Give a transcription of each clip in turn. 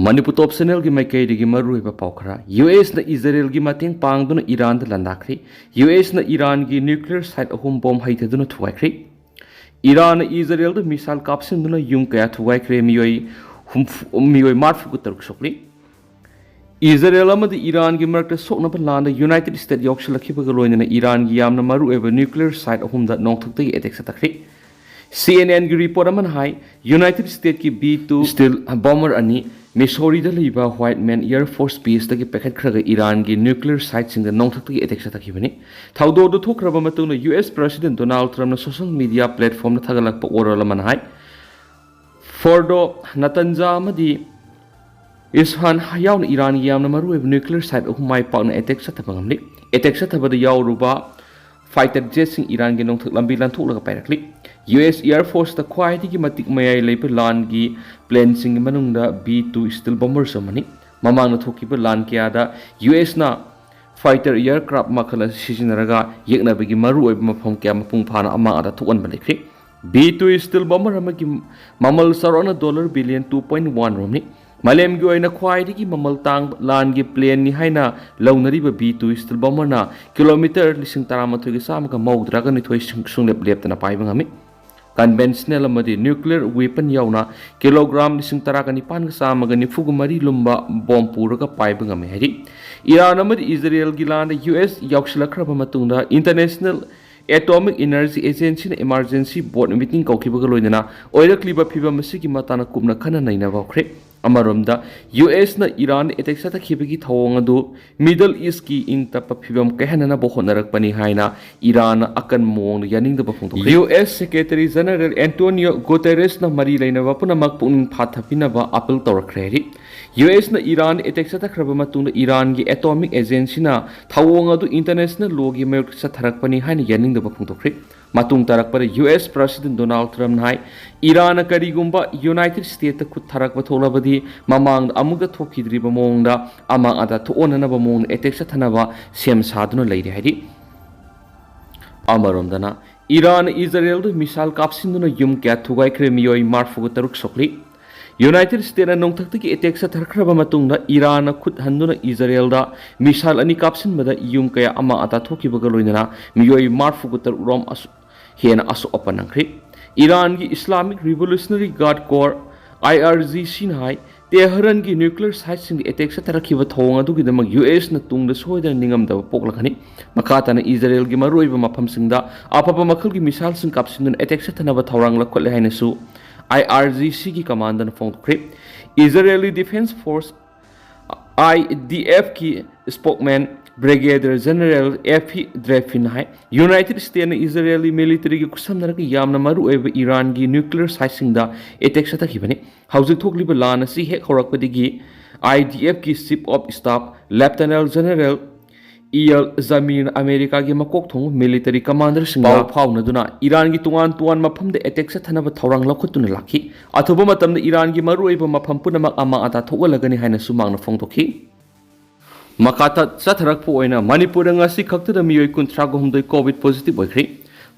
Manipur top channel ki maikei digi marui ba paukra US na Israel gi mateng pangduna Iran da landakri US na Iran gi nuclear site ahum bomb haitaduna thuwaikri Iran na Israel da missile kapsinduna yung kaya thuwaikri miyoi marfu ku taruk sokli Israel amadi Iran gi marakta sokna ba landa United States yokshilakhi ba galoina na Iran gi yamna maru eba nuclear site ahum da nongthuk da attack satakri CNN की report अमन हाई united state की B-2 stealth bomber अनि Missouri दा लैबा Whiteman air force base दगी packet खरगा Iran की न्यूक्लियर साइट सिंग नौथक दगी अटैक सतखिबनि थाउदो दो थोखरबा मतुंग US प्रेसिडेंट डोनाल्ड ट्रम्प ना सोशल मीडिया प्लेटफॉर्म ना थगलक प ओरल अमन हाई फोर्डो नतंजा मदी इसहान याउन ईरान की यामना मरु न्यूक्लियर साइट अहुमाय पाकना अटैक सतबंगमनि अटैक सतबदा याउरुबा फाइटर जेट सिंग ईरान की नौथक लंबी लांथोलगा पायरकली US Air Force the quiet matik mayai leipa lan gi plane sing manungda B-2 steel bombers amani mamang na thokiba lan kya da US na fighter aircraft makhala sijinaraga yekna bigi maru oib mafam kya mapung phana ama ada thuan balikri B-2 steel bomber amagi mamal sarona dollar billion 2.1 romni Malem gi oina quiet gi mamal tang lan gi plane ni haina launari ba B-2 steel bomber na kilometer lising taramathu gi sam ka mawdraga ni thoi sunglep lep tana pai bangami conventional amadi nuclear weapon yauna kilogram lising tarakani pan ga samagani fugumari lumba bomb puraga paiba ngame hari Iran amadi Israel gilanda US yaukshilakhraba matungda international atomic energy agency na emergency board meeting kaukibaga loinana oirakliba phiba masigi matana kupna khana naina bawkhre amaromda US na Iran attack satakibagi thawong adu Middle East ki ingtapa phibam kahanana bohonarak pani haina Iran akan mong yaning da bafung US Secretary General Antonio Guterres na mari laina ba puna makpung phathapina ba appeal tawrakhreri US na Iran attack satakhraba matungda Iran gi atomic agency na thawong adu international law gi mayok satharak pani haina yaning da bafung tokre matung tarak para US President Donald Trump nai Iran karigumba United States khut tharak ba tholabadi mamang amuga thokidri ba mongda ama ada thonana ba mong attack sathanaba sem saduna leiri hari amaromdana Iran Israel du missile kapsinduna yum kya thugai khre miyoi marfu taruk sokli United States na nongthak ki attack satharkraba matungda Iran khut handuna Israel da missile ani kapsin bada yum kaya ama ada thokibaga loinana miyoi marfu tar rom hena asu opanangri Iran gi Islamic Revolutionary Guard Corps IRGC nai Tehran gi nuclear site sing attack satharakhiba thong adu gi damag US na tungda soida ningam da poklakhani makata na Israel gi maroiba mafam singda apapa makhal gi missile sing kapsin attack sathanaba thawrang lakhole haina su IRGC की commander फोंक्रे Israeli Defense Force IDF की spokesman brigadier general Effie Defrin है United State ने Israeli military की कुसमनर की यामना मरु एव ईरान की न्यूक्लियर साइट्सिंग दा अटैक सतखिबने हौजिक थोकलिब लान असि हेक होरकपदिगी IDF की chief of staff lieutenant general EL Zamir America की मकोक थोंग मिलिट्री कमांडर सिंगा फाउनदुना ईरान की तुआन मफम दे अटैक सथनब थौरांग लखुतुना लाखी अथुब मतम ईरान की मरुइब मफम पुनमक अमा अता थोगलगनि हाइना सुमांगना फोंदोखी मकाता सथरकपो ओइना मणिपुर ngasi खक्तदा मियोय 39 कोविड पॉजिटिव ओइख्री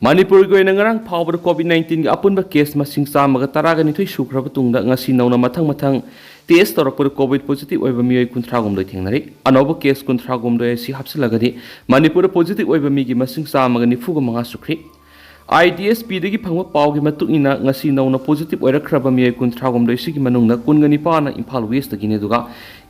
मणिपुर की ओइना ngarang फावबर कोविड-19 की अपुनबा केस मसिंग चामगा तरागनि थोइ सुख्रब तुंगदा ngasi नौना मथंग टेस्ट तौरपर कोविड पॉजिटिव ओइबा मियोय 39 थेंगनारि अनोबा केस 39 सि हापसिलगदि मणिपुर पॉजिटिव ओइबा मिगी मसिंग चामगा 95 सुख्री IDSP दगी फंगवा पावगी मतुइना ngasi नौना पॉजिटिव ओइरखरबा मियोय 39 सिगी मनुंगना 19 ना इम्फाल वेस्ट दगिनि दुगा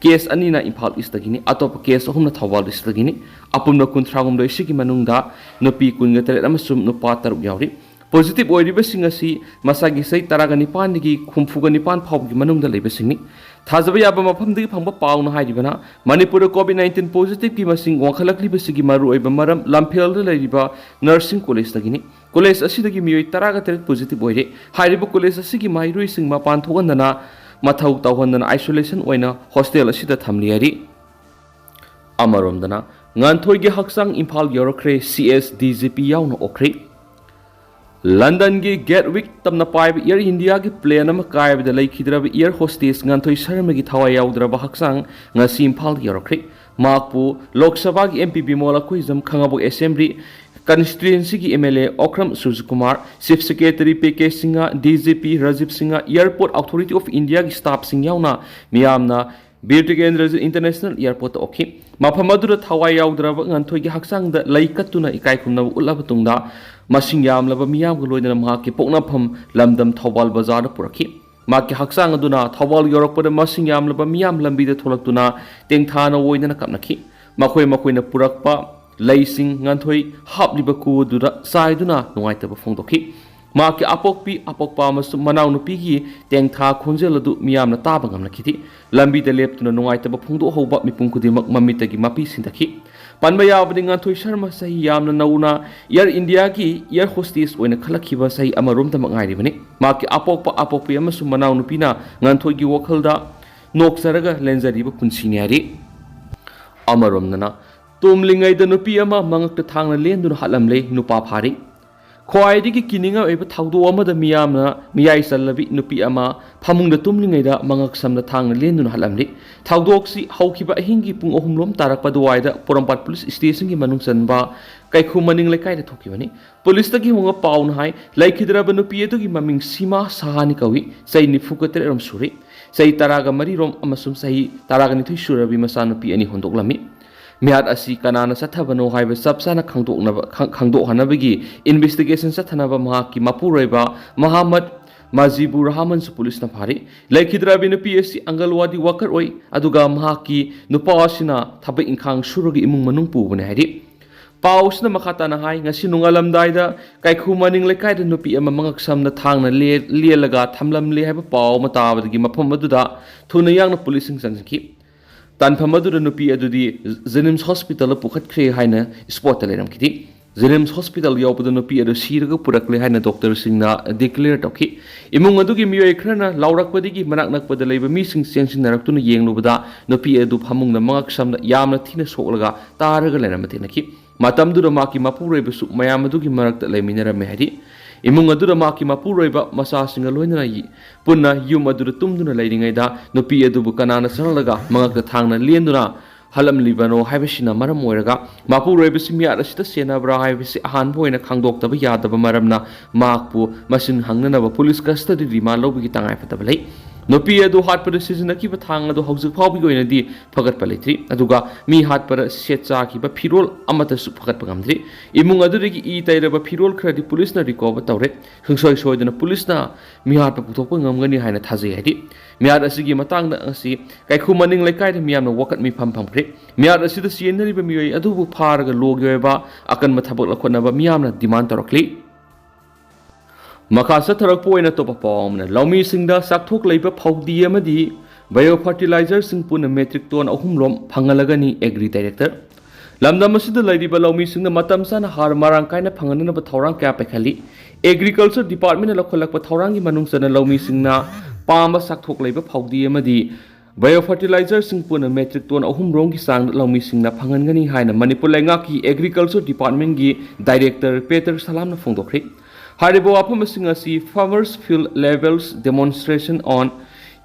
केस अनिना इम्फाल ईस्ट दगिनि अतोप केस अहुमना थौबाल ईस्ट दगिनि अपुमना 39 सिगी मनुंगदा नुपी 19 अमसुम नुपा 3 यावरि पॉजिटिव ओइरिबसिंग असि मसागी सै 19 दगी 59 फावगी मनुंगदा लेबसिंगनि थाजब याबा मफमदगी फंगबा पावना हाइरिबना मणिपुर कोविड-19 पॉजिटिव की मसिंग वखलकलिबसिगी मरु ओइबा मरम लमफेल लैरिबा नर्सिंग कॉलेज दगिनि कॉलेज असिदगी मियोय 13 पॉजिटिव ओइरे हाइरिबा कॉलेज असिगी माइरुइसिंग मपान थोगनना मथौ तौहनना आइसोलेशन ओइना हॉस्टेल असिदा थमलियारि अमरोमदना nganthoi gi haksang imphal yorokre CS DGP yauna okre London gi Gatwick tamna paib Air India gi plane ama kaib da laikhidrab air hostess nganthoi sarma gi thawa yaudra haksang ngasi imphal yorokre makpu Lok Sabha gi MP Bimola Kuizam Khangabok Assembly constituency ki MLA Okram Sujukumar, Chief Secretary PK Singha, DGP Rajiv Singha, Airport Authority of India ki staff sing yauna miyamna Bir Tikendra International Airport okhi maphamadura thawai yaudraba nganthoi ki haksang da laikatuna ikai khumna ulaba tungda masing yamlaba miyam ko loidana ma ki poknapham lamdam Thawal Bazar purakhi ma ki haksang aduna Thawal yorakpada masing yamlaba miyam lambi da tholaktuna tengthana oidana kapnakhi makhoi na purakpa laising nganthoi hapliba ku dura saiduna nuaitaba phongdokhi ma ki apokpa masu manau nupi gi tengtha khonjel adu miyamna taba ngamna khiti lambi de leptuna nuaitaba phongdo hoba mipung kudimak mamitagi mapi sindakhi panba yabadi nganthoi sharma sahi yamna nauna Air India ki air hostess oina khalakhiba sahi amarom ta mangai ribani ma ki apokpi amasu manau nupi na nganthoi gi wakhalda noksaraga lenjariba punsini ari amarom nana Tumlingai da nupi ama mangak thangna lenduna halamle Nupa Phare khwaidigi kininga eba thawdo ama da miyai sallabi nupi ama phamungda tumlingai da mangak samna thangna lenduna halamle thawdoksi haukiba ahingi pung ohumlom tarakpa duwaida Porampat Police Station gi manung sanba kaikhu maning lekai da thokibani police tagi munga paun hai laikhidraba nupi edu gi maming Sima Sahani kawi sai nifukater rom suri sai taraga mari rom amasum sai taraga ni thui surabi masa nupi ani hondoklami Mihat asi kanana sathabano haiba sabsana khangdok hanabagi investigation sathanaba mahaki mapuraiba Muhammad Mazibur Rahman su police na phari laikhidra bin PSC Angalwadi worker oi aduga mahaki nupawasina thabai inkhang surugi imung manung pubane hari pausna makhata na hai ngasi nungalam daida kaikhu maning lekai da nupi ama mangak samna thangna lelaga thamlam le haiba paw matabadagi mafam aduda thuna yangna policing sanjki Tanphamadu nupi adudi Jenims Hospital pukhat kre haina spot leram kiti Jenims Hospital yawpada nupi adu siraga purakle haina doctor singna declare tokhi imung adugi miyoi khrana laurakpadigi manak nakpada leiba mi sing sengsin naraktuna yenglubada nupi adu phamungna mangak samna yamna thina soklaga taraga leramati nakhi matamdura maki mapureibasu mayam adugi marakta leiminarame hari imung adura maki mapureiba masa singa loinana yi punna yum adura tumduna leiringaida nupi adubu kanana saralaga mangak thangna lenduna halam libano haibasina maram oiraga mapureibasi miya asita senabra haibasi ahan boina khangdoktaba yadaba maramna makpu masin hangnanaba police custody remand lobigi tangai patabalai nupi adu hatpada sizinaki ba thang adu haujuk phawbi goinadi phagat palitri aduga mi hatpada setcha ki ba phirol amata su phagat pagamdri imung adurigi I tairaba phirol khradi police na recover tawre khungsoi soidana police na mi hatpa puthokpa ngamgani haina thajai hadi miat asigi matang na asi kaikhu maning lekai da miyamna wakat mi pham khre miat asida sienari ba miyoi adubu pharaga logyoeba akan mathabak lakhona ba miyamna demand tarakli Makasa tarak po na to papawamna laumi singda sakthok leiba phawdi amadi biofertilizer sing puna metric ton ahumlom phangalagani agri director lamdam asida leiba laumi singda matam sana har marang kaina phanganana ba thorang kya pekhali agriculture department la kholak pa thorang gi manung sana laumi singna pamba sakthok leiba phawdi amadi biofertilizer sing puna metric ton ahumrong gi sang laumi singna phangangani haina Manipur lenga ki agriculture department gi director Peter Salam na phongdokre Haribo apamasingasi farmers field levels demonstration on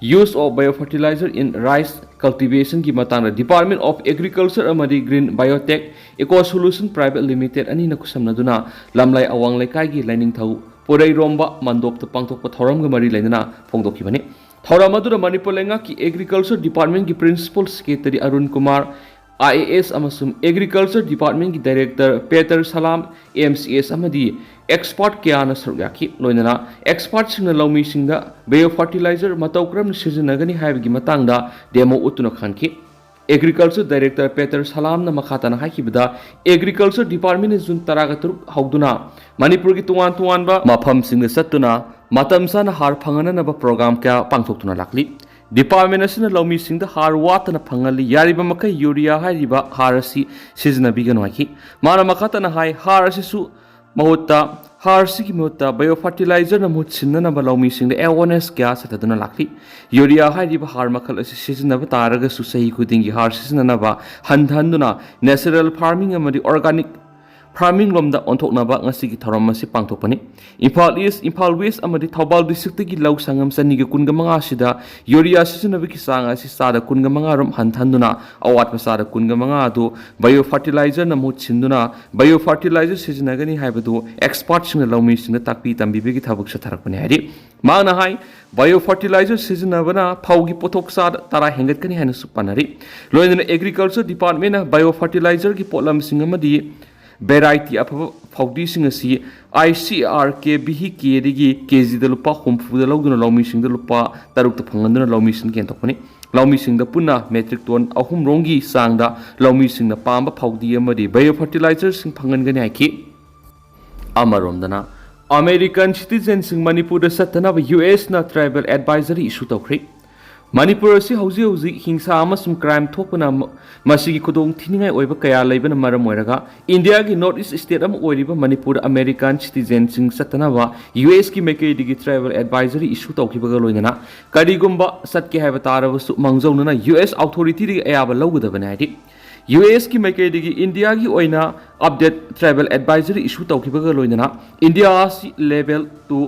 use of biofertilizer in rice cultivation ki matana Department of Agriculture amadi Green Biotech Eco Solution Private Limited ani na kusamnaduna lamlai awang lekai gi lining thau porai romba mandop ta pangthok pa thoram ga mari lainana phongdokibani thoram adura Manipur lenga ki Agriculture Department ki Principal Secretary Arun Kumar IAS amasum Agriculture Department ki Director Peter Salam AMCS amadi expert kya sargyaki loinana expert singna laumi singda biofertilizer matawkram sizinagani haibgi matangda demo utuna khanki Agriculture Director Peter Salam na makhata na haikibda Agriculture Department jun taragatur hauduna Manipur gi tuan ba mafam singna satuna matam sana har phangana na ba program kya pangthokuna lakli Department asina laumi singda har watana phangali yariba makai urea hariba harasi sizna bigan waki mara makhata na hai harasi su mahutta harsi ki mahutta biofertilizer na mahut sinna na balaumi singda awareness kya sataduna lakli urea hariba har makhal asi sizna ba taraga su sahi kudingi har sizna na ba handhanduna natural farming amadi organic farming lomda onthoknaba ngasigi thoram asi pangthokpani Imphal East Imphal West amadi Thobal district gi law sangam saniga kunga manga sida urea sisinaba ki sanga asi sada kunga manga rom hanthanduna awat pasada kunga manga adu biofertilizer na mut sinduna biofertilizer sisinagani haibadu expert sing lawmi sing takpi tambibi gi thabuk sa tharakpani hari mana hai biofertilizer sisinabana phaugi pothok sa tara hengat kani haina supanari loina agriculture department na biofertilizer gi potlam sing amadi variety of Faudi sing asi ICR KBH KDG KZ the Lupa Humfu the Logan Lomi sing the Lupa Taruk the Pangan Lomi sing Kentopani Lomi sing the Puna metric ton Ahum Rongi Sangda Lomi sing the Pamba Faudi Amadi biofertilizers in Panganganaki Amarondana American citizens in Manipur the Satana US na tribal advisory issue to create Manipur si hauzi hingsa amasum crime thopana masigi khudong thiningai oiba kaya leibana maram oiraga India gi North East state am oiriba Manipur American citizen sing satanawa US ki mekei digi travel advisory issue tawkibaga loinana karigumba satke haiba tarabasu mangjawnana US authority ri ayaba lawgudabana hadi US ki mekei digi India gi oina update travel advisory issue tawkibaga loinana India si level to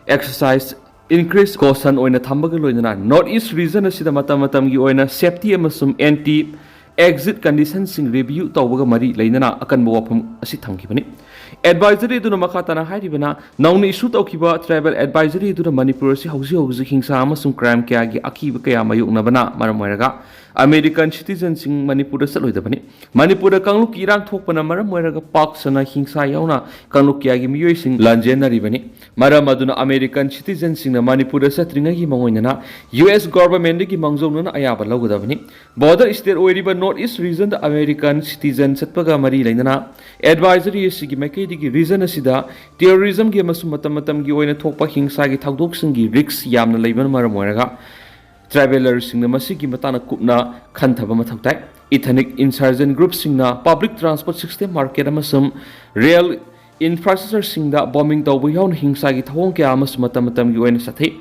exercise increase caution oina thambaga loinana North East region asida matam gi oina safety amasum anti exit conditions sing review tawbaga mari leinana akan wafam asi thamkibani advisory duna makhatana hairibana nauni issue tawkiba travel advisory duna Manipur si hauzi hingsa amasum crime kya gi akiba kaya mayuknabana maram oiraga American citizens sing Manipur saloidabani Manipur kangluk irang thokpana maram oiraga pak sana hingsa yauna kangluk kya gi miyoi sing lanjenaribani maram aduna American citizens sing Manipur satringa gi mangoinana US government gi mangjongna ayaba lawgadabani border state oiriba North East region the American citizens satpaga mari lainana advisory sigi mekei digi region asida terrorism gi masum matam gi oina thokpa hingsa gi thagdok sing gi risks yamna leiban maram oiraga travelers sing masigi matana kupna khanthaba mathaktai ethnic insurgent groups sing na public transport system market amasum rail infrastructure sing da bombing tawbu yaun hingsa gi thawong kya amas matam gi oina sathai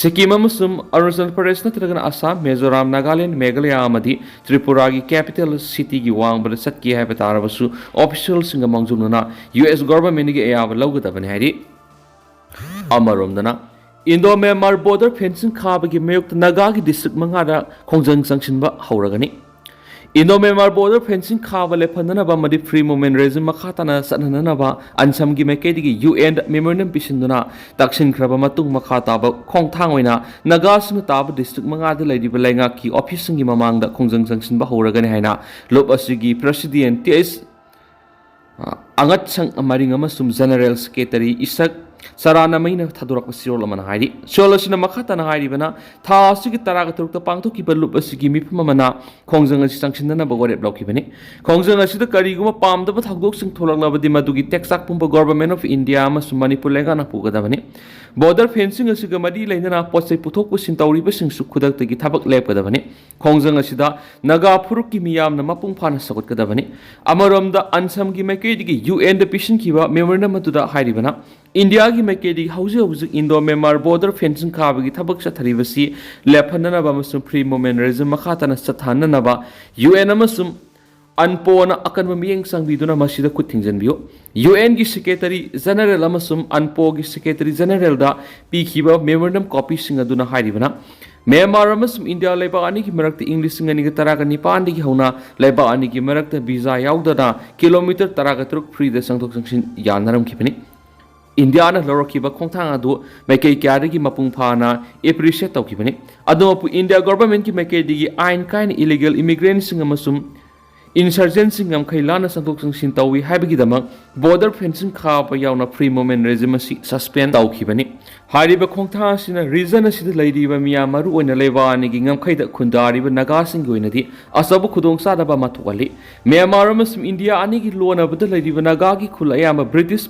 Sikkim amasum Arunachal Pradesh natragana Assam Mizoram Nagaland Meghalaya amadi Tripura gi capital city gi wangbada satki haiba tarabasu official sing mangjunana US government gi ayaba lawgadabani hairi amaromdana Indo-Myanmar border fencing khabagi mayok Naga gi district mangada khongjang sangshinba hauragani Indo-Myanmar border fencing khaba lephanana ba madi free movement regime makhatana sanana ba ansam gi mekedi gi UN memorandum pisinduna taksin khraba matung makhata ba khongthang oina Naga sing taba district mangada leidi ba lenga ki office gi mamangda khongjang sangshinba hauragani haina lob asigi president TS angat sang amaring amasum general secretary Isak Sarana maina thadurak pasirol amana hairi solasina makhatana hairibana tha asigi taraga turukta pangthoki balup asigi mipmamana khongjang asi sangsinna bagore blokibani khongjang asida kariguma pamda ba thagdok sing tholaknabadi madugi texak pumba government of India amasum Manipur lengana pugadabani border fencing asiga madi leinana potsai puthok pusin tawriba sing sukhudaktagi thabak lepgadabani khongjang asida Naga phurukki miyamna mapung phana sakutgadabani amaromda ansam gi mekedi UN the pishin kiba memorandum atuda hairibana India gi mekedi hauzi Indo-Myanmar border fencing khabagi thabak satharibasi lephanana ba masum free movement regime makhatana sathanana ba UN amasum Anpona akan mamiyeng sangbiduna masida kutingjanbiyo UN gi secretary general amasum Anpo gi secretary general da pikhiba memorandum copy singaduna hairibana Myanmar amasum India leba ani gi marakta English singani gi taraga nipan digi hauna leba ani gi marakta visa yaudana kilometer taraga truk free da sangthok sangshin yanaram khipani India na lorokiba khongthang adu mekei kyadagi mapung phana appreciate tawkibani adopu India government ki mekei digi ain kain illegal immigrants sing amasum insurgents sing am khailana sangthok sangsin tawi haibagi dama border fencing khaba yauna free movement regime si suspend tawkibani hariba khongthang sina reason asida leiriba miyamaru oina leba ani gi ngam khaida khundariba Naga sing goinadi asabu khudong sadaba mathwali Myanmar amasum India ani gi lona bada leiriba Naga gi khulaya British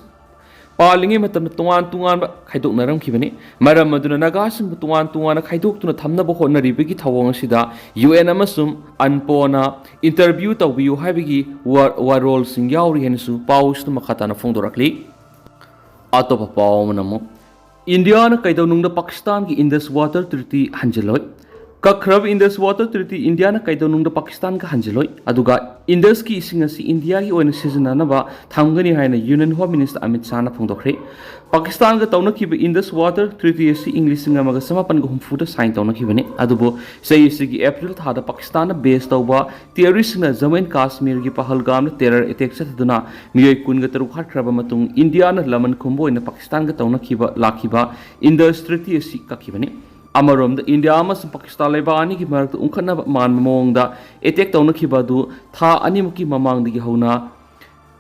Palingi matam tungan khaidok naram khibani maram aduna Naga sing tungan khaidok tuna thamna bo honna ribigi thawang sida UN amasum Anpona interview tawbiu haibigi warol sing yauri hensu paus tu makhatana phongdorakli atopa paw manamo India na kaidonung da Pakistan ki Indus Waters Treaty hanjeloi Kakrab Indus Water Treaty India na kaidonungda Pakistan ka hanjiloi aduga Indus ki ising asi India gi oina sijananaba thamgani haina Union Home Minister Amit Shah na phongdokhre Pakistan ga tawna ki Indus Water Treaty asi English singa maga samapan ga humfu da sign tawna ki bane adubo sei isi gi April thada Pakistan na base tawba terrorist na Jammu and Kashmir gi Pahalgam na terror attack sataduna miyoi kun ga taru kharkraba matung India na laman khumbo ina Pakistan ga tawna ki ba lakiba Indus Treaty asi ka ki bane Amarom the India amas Pakistan lebani ki marak unkana man mong da attack tawna ki badu tha animuki mamang digi hauna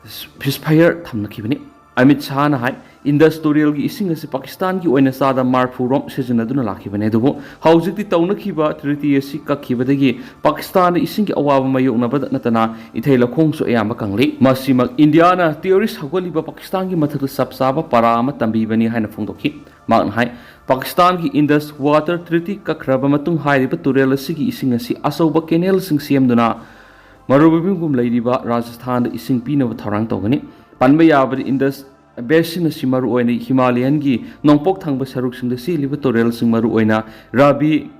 ceasefire thamna ki bani Amit Shah na hai industrial gi ising asi Pakistan ki oina sada marfu rom sejana duna lakhi bane dubo haujik ti tawna ki ba treaty asi ka ki badagi Pakistan ising ki awaba mayuk na bad natana ithai lakhong so ayamba kangli masima India na terrorist hagoli ba Pakistan ki mathak sabsaba parama tambi bani haina phongdokhi mak hai Pakistan ki Indus Water Treaty ka khraba matung hairiba turel asigi ising asi asoba canal sing siamduna marubibum leidiba Rajasthan da ising pinaba tharang tawgani panba yabari Indus basin asi maru oina Himalayan gi nongpok thangba saruk sing da si liba turel sing maru oina Rabi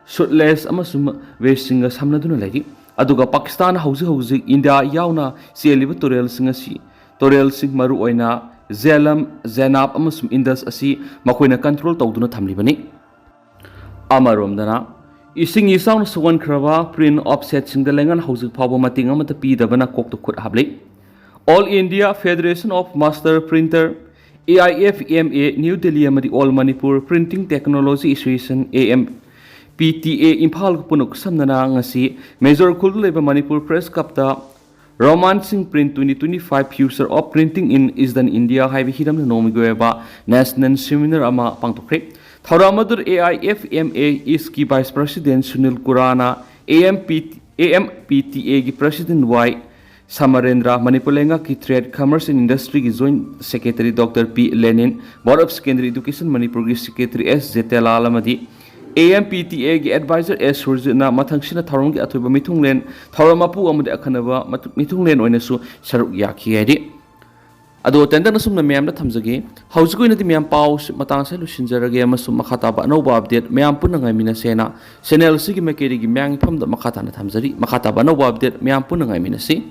Sutless amasum westing samnaduna legi aduga Pakistan hauzi India yauna si liba turel sing asi turel sing maru oina Zelam Zenab amasum Indus asi makoina control tawduna thamlibani amarom dana ising isang suwan khraba print offset singda lengan hauzik phawba mating amata pi dabana kokto khut hablei All India Federation of Master Printer AIFMA New Delhi amadi All Manipur Printing Technology Association AMPTA Imphal punuk samnana ngasi Major Khul leba Manipur Press Kapta Romancing Print 2025 Future of Printing in Eastern India Highway Hidam Nomigoeba National Seminar Ama Pangtokre Thoramadur AIFMA is ki Vice President Sunil Kurana AMPTA ki President Y Samarendra Manipulenga ki Trade Commerce and Industry ki Joint Secretary Dr. P. Lenin Board of Secondary Education Manipur ki Secretary S. Zetela Alamadi AMPTA ki advisor S Surjina mathangsina tharong ki athoiba mithunglen thoramapu amade akhanaba mithunglen oinasu saruk yakhi adi ado tenda na sumna meyam na thamjage haujiko ina di meyam pau matang sa lusinjarage amasum makhata ba no update meyam punna ngai mina sena channel sigi mekeri gi meyang pham da makhata na thamjari makhata ba no update meyam punna ngai mina si